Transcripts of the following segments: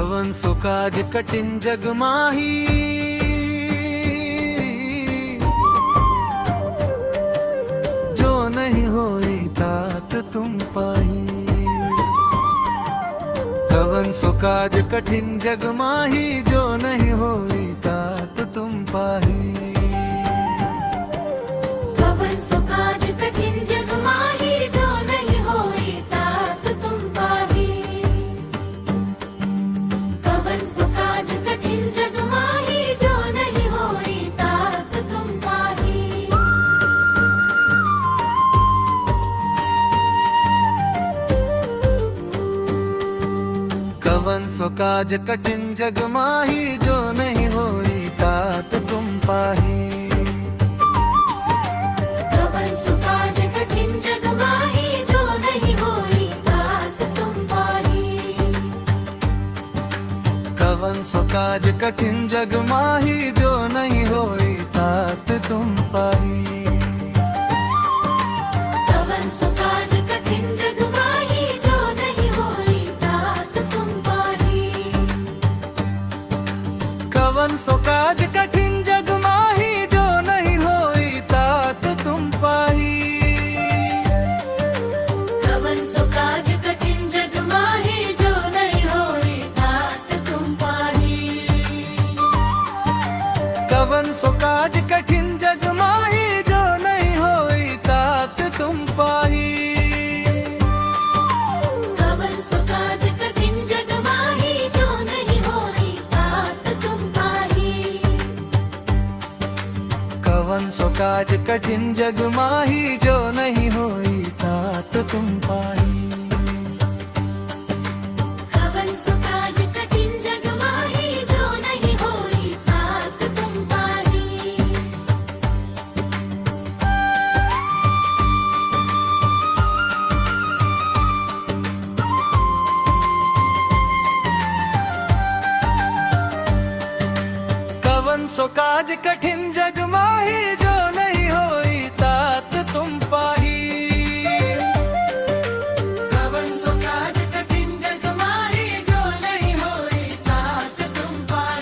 कवन सो काज कठिन जग माही, जो नहीं होई तात तुम पाही। कवन सो काज कठिन जग माही, जो नहीं होई तात तुम पाही। कवन सो काज कठिन जग माही, जो नहीं होई तात तुम पाही। कवन सो काज कठिन जग माही, जो नहीं होई तात तुम पाही। कवन सो काज कठिन जग माही, जो नहीं होई तात तुम पाही। कवन सो काज कठिन जग माही, जो नहीं होई तात तुम पाही। कवन सो काज कठिन जग माही, जो नहीं होई तात तुम पाही। कवन सो काज कठिन जग माही, जो नहीं होई तात तुम पाही। कवन सो काज कठिन जग माही, जो नहीं होई तात तुम पाही। कवन सो काज कठिन जग माही, जो नहीं होई तात तुम पाही। कवन सो काज कठिन जग माही, जो नहीं होई तात तुम पाही। कवन सो काज कठिन जग माही, जो नहीं होई तात तुम पाही। कवन सो काज कठिन जग माही, जो नहीं होई तात तुम पाही। कवन सो काज कठिन जग माही, जो नहीं होई तात तुम पाही। कवन सो काज कठिन जग माही, जो नहीं होई तात तुम पाही। कवन सो काज कठिन जग माही, जो नहीं होई तात तुम पाही। कवन सो काज कठिन जग माही, जो नहीं होई तात तुम पाही।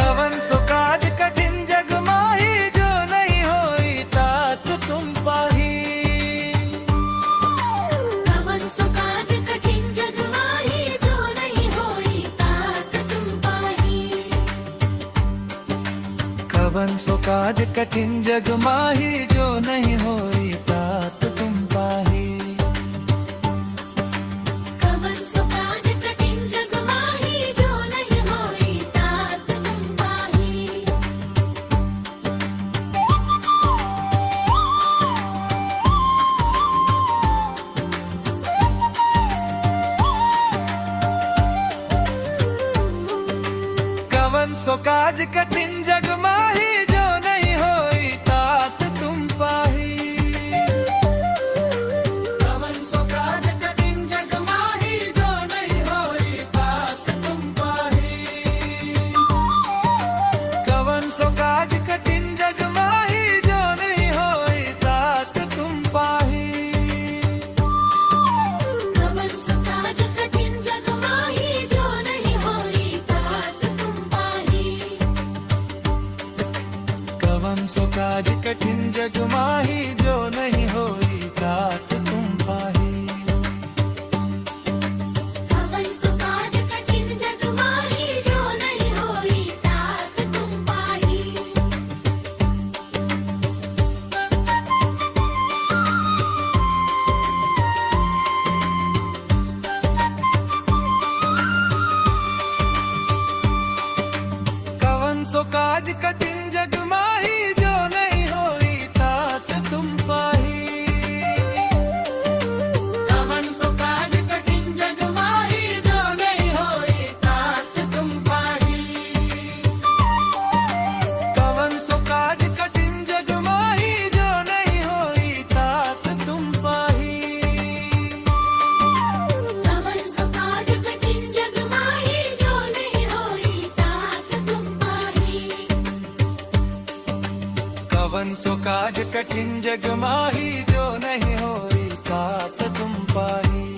कवन सो काज कठिन जग माही, जो नहीं होई तात तुम पाही। कवन सो काज कठिन जग माही, जो नहीं होई तात तुम पाही। कवन सो काज कठिन जग माही, जो नहीं होई तात तुम पाही। कवन सो काज कठिन जग माही, जो नहीं होई तात तुम पाही। कवन सो काज कठिन जग माही, जो नहीं होई तात तुम पाही। कवन सो काज कठिन जग माही, जो नहीं होई तात तुम पाही। कवन सो काज कठिन जग माही, जो नहीं होई तात तुम पाही। कवन सो काज कठिन जग माही, जो नहीं होई तात तुम पाही। कवन सो काज कठिन जग माही, जो नहीं होई तात तुम पाही। कवन सो काज कठिन जग माही, जो नहीं होई तात तुम पाही। कवन सो काज कठिन जग माही, जो नहीं होई तात तुम पाही। कवन सो काज कठिन जग माही, जो नहीं होई तात तुम पाही। कवन सो काज कठिन जग माही, जो नहीं होई तात तुम पाही। कवन सो काज कठिन जग माही, जो नहीं होई तात तुम पाही।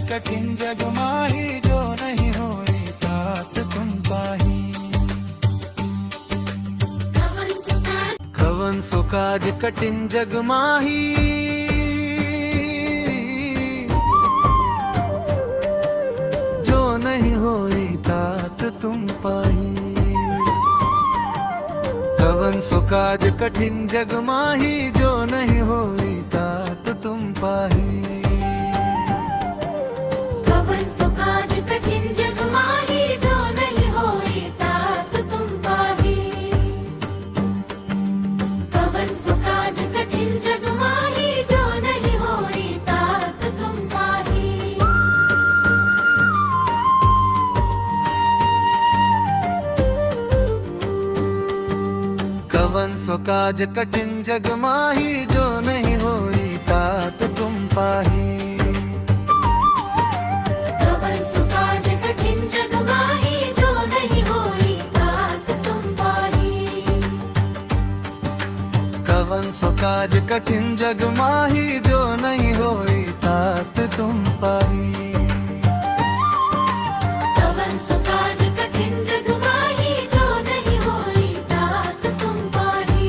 कठिन जग माही जो नहीं होई तात तुम पाही कवन सो काज कठिन जग माही जो नहीं होई तात तुम पाही कवन सो काज कठिन जग माही जो नहीं होई तात तुम पाही कवन सो काज कठिन जग माही जो नहीं होई तात तुम पाही कवन सो काज कठिन जग माही जो नहीं होई तात तुम पाही कवन सो काज कठिन जग माही जो नहीं होई तात तुम पाही कवन सो काज कठिन जग माही जो नहीं होई तात तुम पाही कवन सो काज कठिन जग माही जो नहीं होई तात तुम पाही कवन सो काज कठिन जग माही जो नहीं होई तात तुम पाही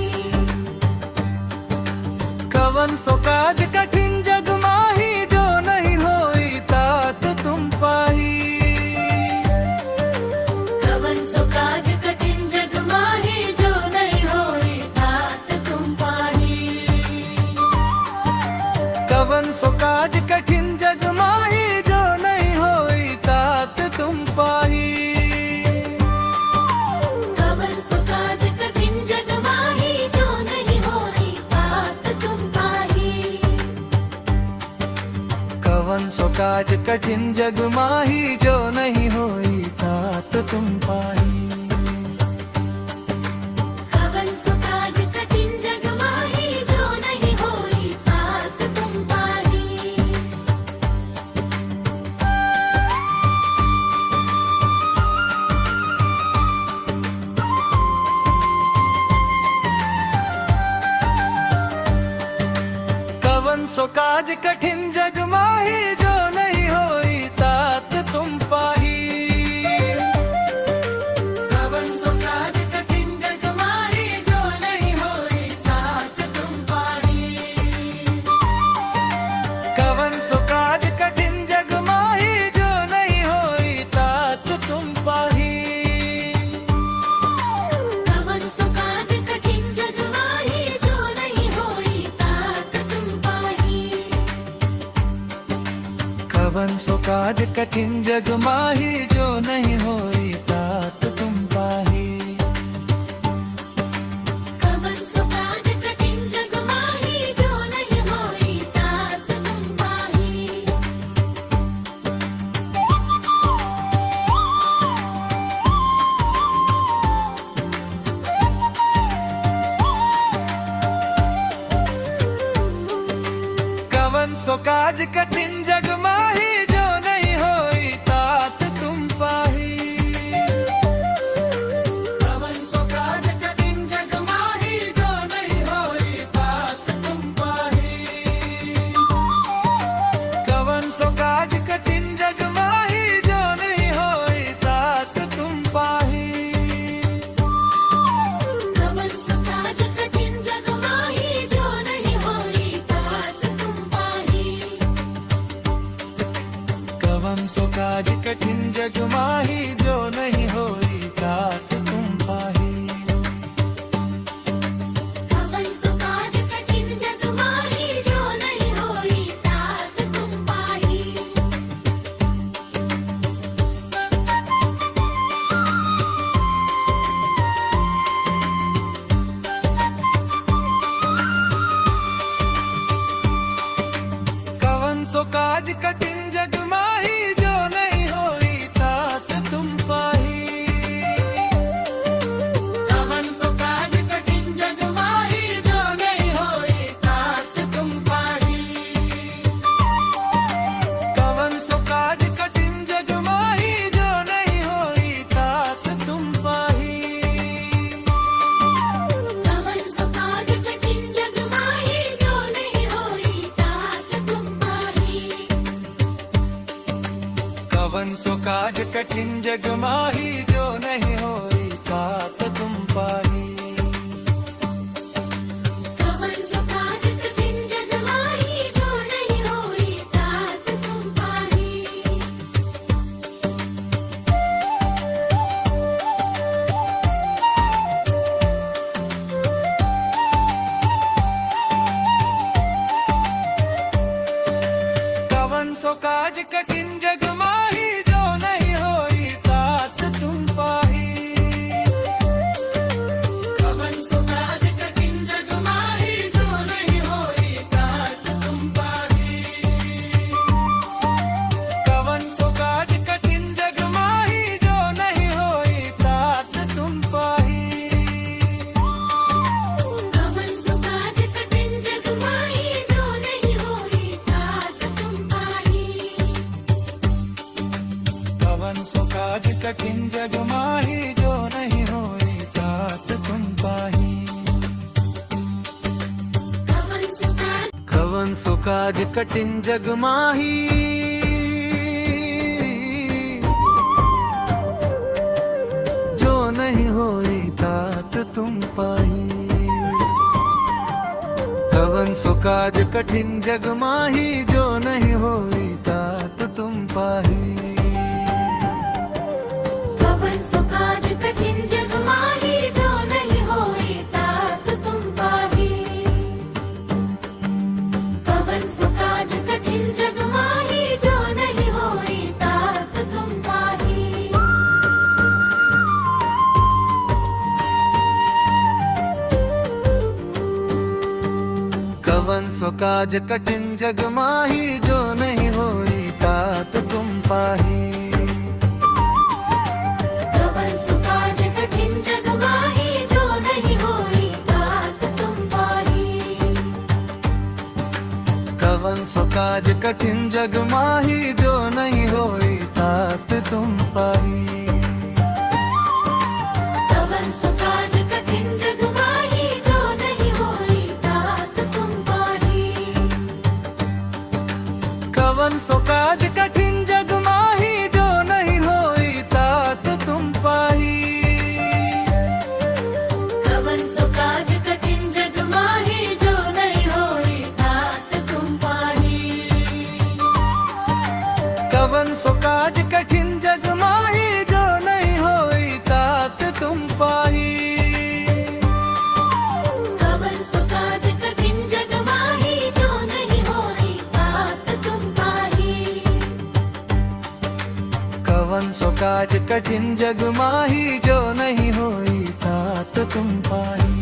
कवन सो काज कठिन जग माही जो नहीं होई तात तुम पाही कवन सो काज कठिन जग माही जो नहीं होई तात तुम पाही कवन सो काज कठिन जग माही जो नहीं होई तात तुम पाही कवन सो काज कठिन जग माही जो नहीं होई तात तुम पाही कवन सो काज कठिन जग माही जो नहीं होई तात तुम पाही कवन सो काज कठिन जग माही जो नहीं होई तात तुम पाही कवन सो काज कठिन जग माही जो नहीं होई तात तुम पाही कवन सो काज कठिन जग माही जो नहीं होई तात तुम पाही कवन सो काज कठिन जग माही जो नहीं होई तात तुम पाही कवन सो काज कठिन जग माही जो नहीं होई तात तुम पाही कवन सो काज कठिन जग माही जो नहीं होई तात तुम पाही कवन सो काज कठिन जग माही जो नहीं होई तात तुम पाही कवन सो काज कठिन जग माही जो नहीं होई तात तुम पाही कवन सो काज कठिन जग माही जो नहीं होई तात तुम पाही कवन सो काज कठिन जग माही जो नहीं होई तात तुम पाही कवन सो काज कठिन जग माही जो नहीं होई तात तुम पाही कवन सो काज कठिन जग माही जो नहीं होई तात तुम पाही कवन सो काज कठिन जग माही जो नहीं होई तात तुम पाही कवन सो काज कठिन जग माही जो नहीं होई तात तुम पाही कवन सो काज कठिन जग माही जो नहीं होई तात तुम पाही कवन सो काज कठिन जग माही जो नहीं होई तात तुम पाही कवन सो काज कठिन जग माही जो नहीं होई तात तुम पाही कवन सो काज कठिन जग माही जो नहीं होई तात तुम पाही कवन सो काज कठिन जग माही जो नहीं होई तात तुम पाही कवन सो काज कठिन जग माही जो नहीं होई तात तुम पाही कवन सो काज कठिन जग माही जो नहीं होई तात तुम पाही कवन सो काज कठिन जग माही जो नहीं होई तात तुम पाही कवन सो काज कठिन जग माही जो नहीं होई तात तुम पाही कवन सो काज कठिन जग माही जो नहीं होई तात तुम पाही कवन सो काज कवन सो काज कठिन जग माही जो नहीं होई तात तुम पाही कवन सो काज कठिन जग माही जो नहीं होई तात तुम पाही कवन सो काज कठिन जग माही जो नहीं होई तात तुम पाही कवन सो काज कठिन जग माही जो नहीं होई तात तुम पाही कवन सो काज कठिन जग माही जो नहीं होई तात तुम पाही कवन सो काज कठिन जग माही जो नहीं होई तात तुम पाही कवन सो काज कठिन जग माही जो नहीं होई तात तुम पाही कवन सो काज कठिन जग माही जो नहीं होई तात तुम पाही कवन सो काज कठिन जग माही जो नहीं होई तात तुम पाही कवन सो काज कठिन जग माही जो नहीं होई तात तुम पाही कवन सो काज कठिन जग माही जो नहीं होई तात तुम पाही कवन सो काज कठिन जग माही जो नहीं होई तात तुम पाही कवन सो काज कठिन जग माही जो नहीं होई तात तुम पाही कवन सो काज कठिन जग माही जो नहीं होई तात तुम पाही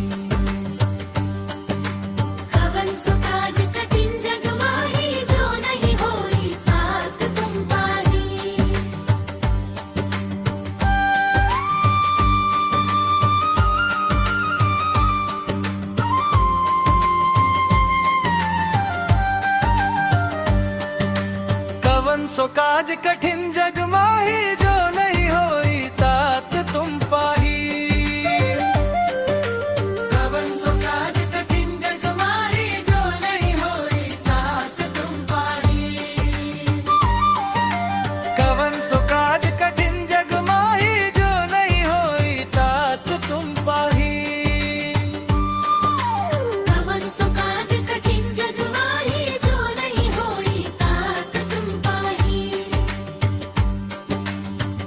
कवन सो काज कठिन जग माही जो नहीं होई तात तुम पाही कवन सो काज कठिन जग माही जो नहीं होई तात तुम पाही कवन सो काज कठिन जग माही जो नहीं होई तात तुम पाही कवन सो काज कठिन जग माही जो नहीं होई तात तुम पाही कवन सो काज कठिन जग माही जो नहीं होई तात तुम पाही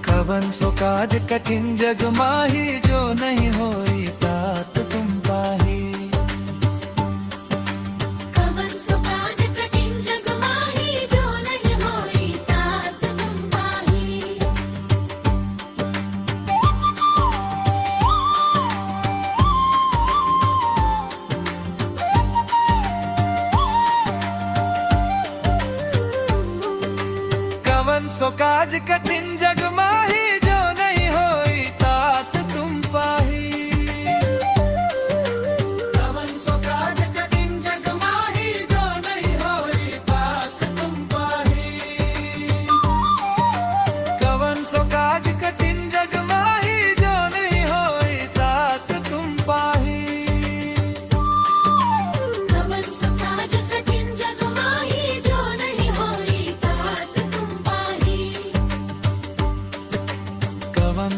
कवन सो काज कठिन जग माही जो नहीं होई तात तुम पाही कवन सो काज कठिन जग माही जो नहीं होई तात तुम पाही कवन सो काज कठिन जग माही जो नहीं होई तात तुम पाही कवन सो काज कठिन जग माही जो नहीं होई तात तुम पाही कवन सो काज कठिन जग माही जो नहीं होई तात तुम पाही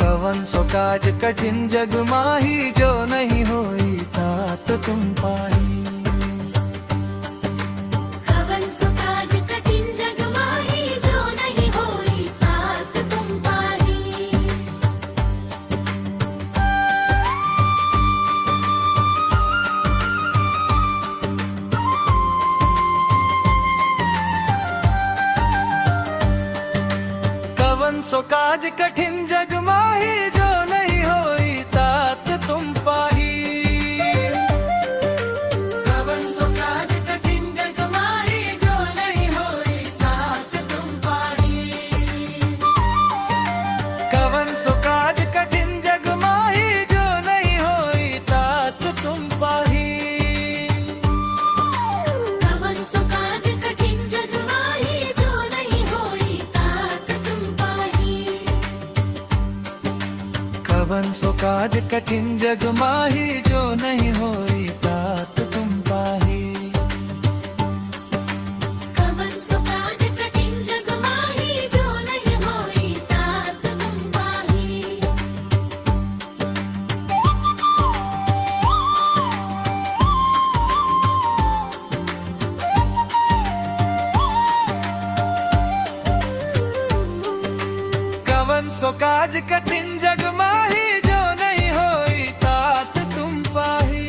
कवन सो काज कठिन जग माही जो नहीं होई तात तुम पाही कवन सो काज कठिन जग माही जो नहीं होई तात तुम पाही कवन सो काज कठिन जग माही जो नहीं होई तात तुम पाही कवन सो काज कठिन जग माही जो नहीं होई तात तुम पाही कवन सो काज कठिन जग माही जो नहीं होई तात तुम पाही कवन सो काज कठिन जग माही जो नहीं होई तात तुम पाही कवन सो काज कठिन जग माही जो नहीं होई तात तुम पाही। कवन सो काज कठिन जग माही जो नहीं होई तात तुम पाही। कवन सो काज कठिन जग माही जो नहीं होई तात तुम पाही।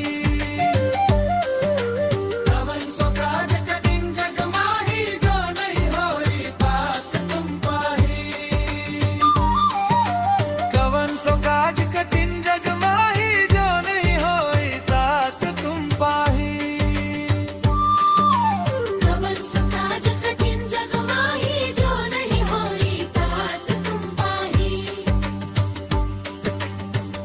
कवन सो काज कठिन जग माही जो नहीं होई तात तुम पाही। कवन सो काज कठिन जग माही जो नहीं होई तात तुम पाही। कवन सो काज कठिन जग माही जो नहीं होई तात तुम पाही।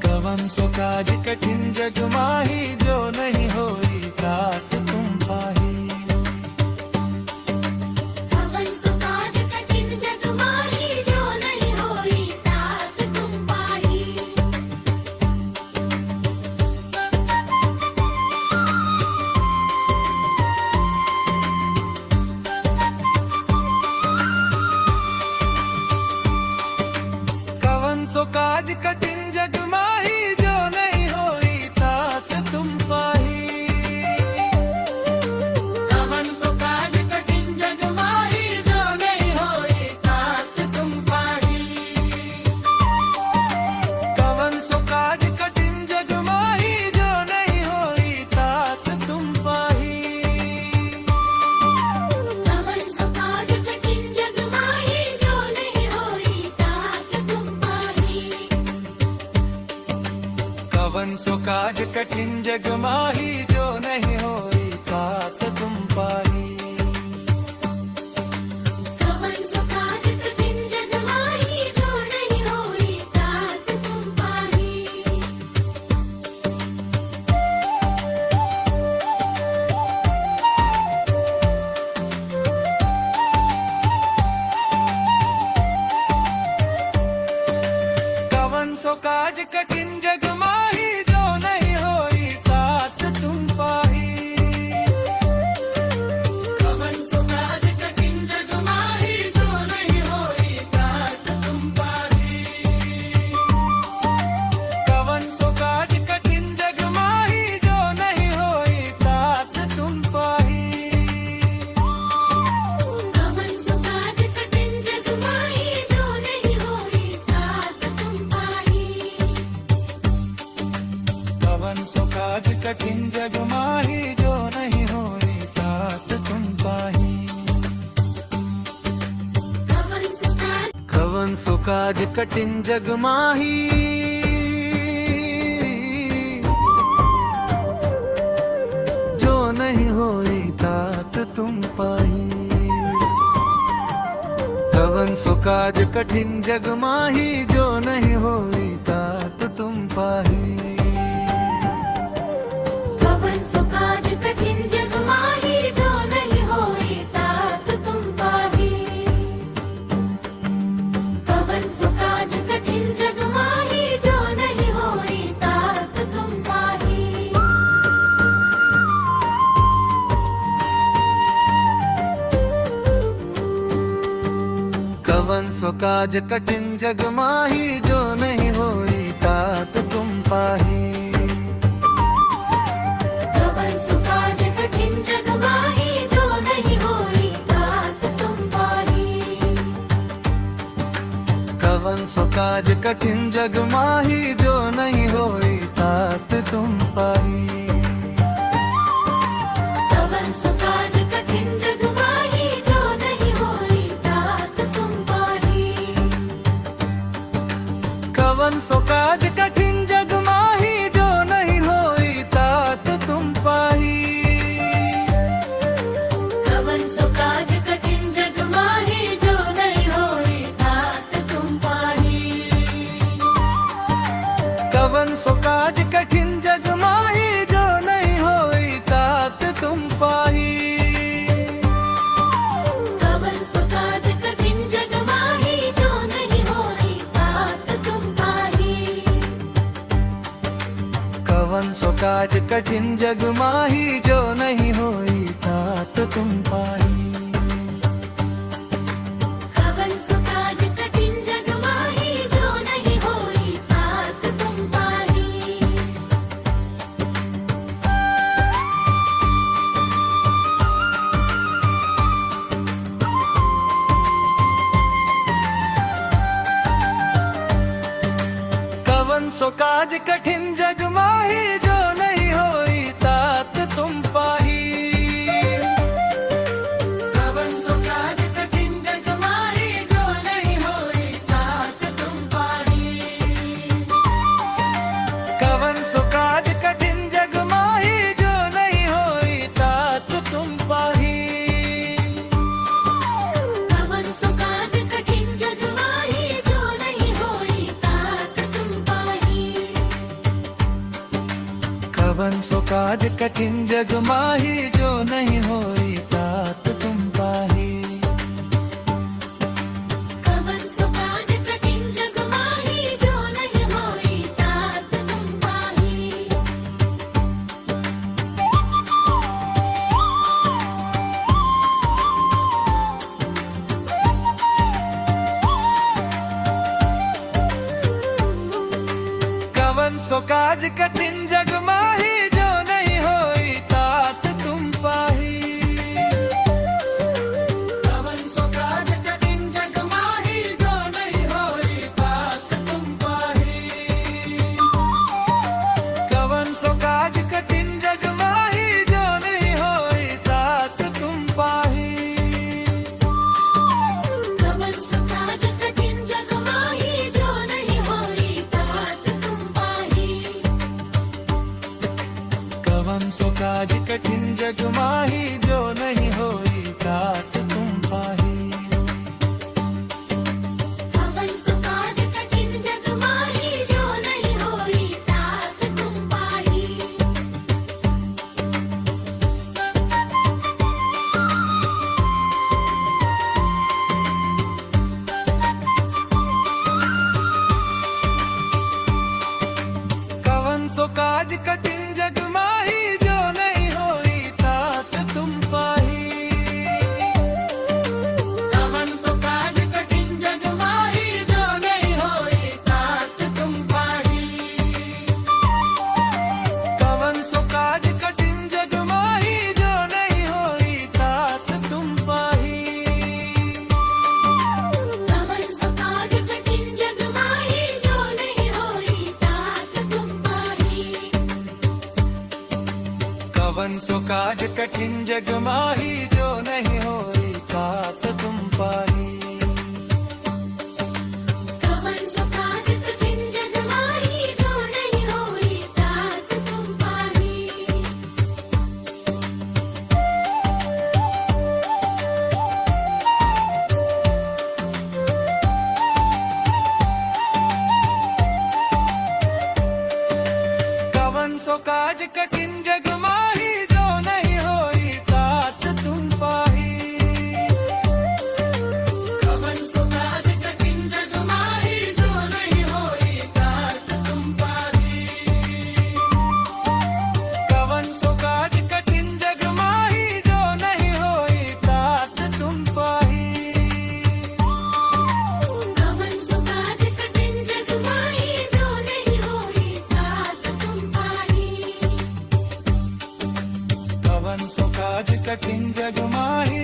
कवन सो काज कठिन जग माही जो नहीं होई तात तुम पाही। कवन सो काज कठिन जग माही जो नहीं होई तात तुम पाही। कवन सो काज कठिन जग माही जो नहीं होई तात तुम पाही। कवन सो काज कठिन जग माही जो नहीं होई तात तुम पाही। कवन सो काज कठिन जग माही जो नहीं होई तात तुम पाही। कवन सो काज कठिन जग माही जो नहीं होई तात तुम पाही। कवन सो काज कठिन जग माही जो नहीं होई तात तुम पाही। कवन सो काज कठिन जग माही जो नहीं होई तात तुम पाही। कवन सो काज कठिन जग माही जो नहीं होई तात तुम पाही। कवन सो काज कठिन जग माही जो नहीं होई तात तुम पाही। कवन सो काज कठिन जग माही जो नहीं होई तात तुम पाही। कवन सो काज कठिन जग माही जो नहीं होई तात तुम पाही। कवन सो काज कठिन जग माही जो नहीं होई तात तुम पाही। कवन सो काज कवन सो काज कठिन जग माही जो नहीं होई तात तुम पाही। कवन सो काज कठिन जग माही जो नहीं होई तात तुम पाही। कवन सो काज कठिन जग माही जो नहीं होई तात तुम पाही। कवन सो काज कठिन जग माही जो नहीं होई तात तुम पाही। कवन सो काज कठिन जग माही जो नहीं होई तात तुम पाही। कवन सो काज कठिन जग माही जो नहीं होई तात तुम पाही। कवन सो काज कठिन जग माही जो नहीं होई तात तुम पाही। कवन सो काज कठिन जग माही जो नहीं होई तात तुम पाही। कवन सो काज कठिन जग माही जो नहीं होई तात तुम पाही। कवन सो काज कठिन जग माही जो नहीं होई तात तुम पाही। कवन सो काज कठिन जग माही जो नहीं होई तात तुम पाही। कवन सो काज कठिन जग माही जो नहीं होई तात तुम पाही। काज कठिन जग माही जो नहीं होई तात तुम पाही कवन सुकाज कठिन जग माही जो नहीं होई तात तुम पाही कवन सो काज कठिन जग माही जो नहीं होई तात तुम पाही कवन सो काज कठिन जग माही जो नहीं होई तात तुम पाही कवन सो काज कठिन जग माही जो नहीं होई तात तुम पाही कवन सुकाज कठिन जग माही जो नहीं होई तात तुम पाही कवन सो काज कठिन जग माही जो नहीं होई तात तुम पाही कवन सुकाज कठिन जग माही जो नहीं होई तात तुम पाही कवन सो काज कठिन जग माही जो नहीं होई तात तुम पाही कवन सो काज कठिन जग माही जो नहीं होई तात तुम पाही कवन सो काज कठिन जग माही जो नहीं होई तात तुम पाही कवन सुकाज कठिन जग माही जो नहीं होई तात तुम पाही कवन सो काज कठिन जग माही जो नहीं होई तात तुम पाही कवन सुकाज कठिन जग माही जो नहीं होई तात तुम पाही कवन सो काज कठिन जग माही जो नहीं होई तात तुम पाही कवन सो काज कठिन जग माही जो नहीं होई तात तुम पाही कवन सो काज कठिन जग माही जो नहीं होई तात तुम पाही कवन सुकाज कठिन जग माही जो नहीं होई तात तुम पाही कवन सो काज कठिन जग माही जो नहीं होई तात तुम पाही कवन सुकाज कठिन जग माही जो नहीं होई तात तुम पाही कवन सो काज कठिन जग माही जो नहीं होई तात तुम पाही कवन सो काज कठिन जग माही जो नहीं होई तात तुम पाही कवन सो काज कठिन जग माही जो नहीं होई तात तुम पाही कवन सुकाज कठिन जग माही जो नहीं होई तात तुम पाही कवन सो काज कठिन जग माही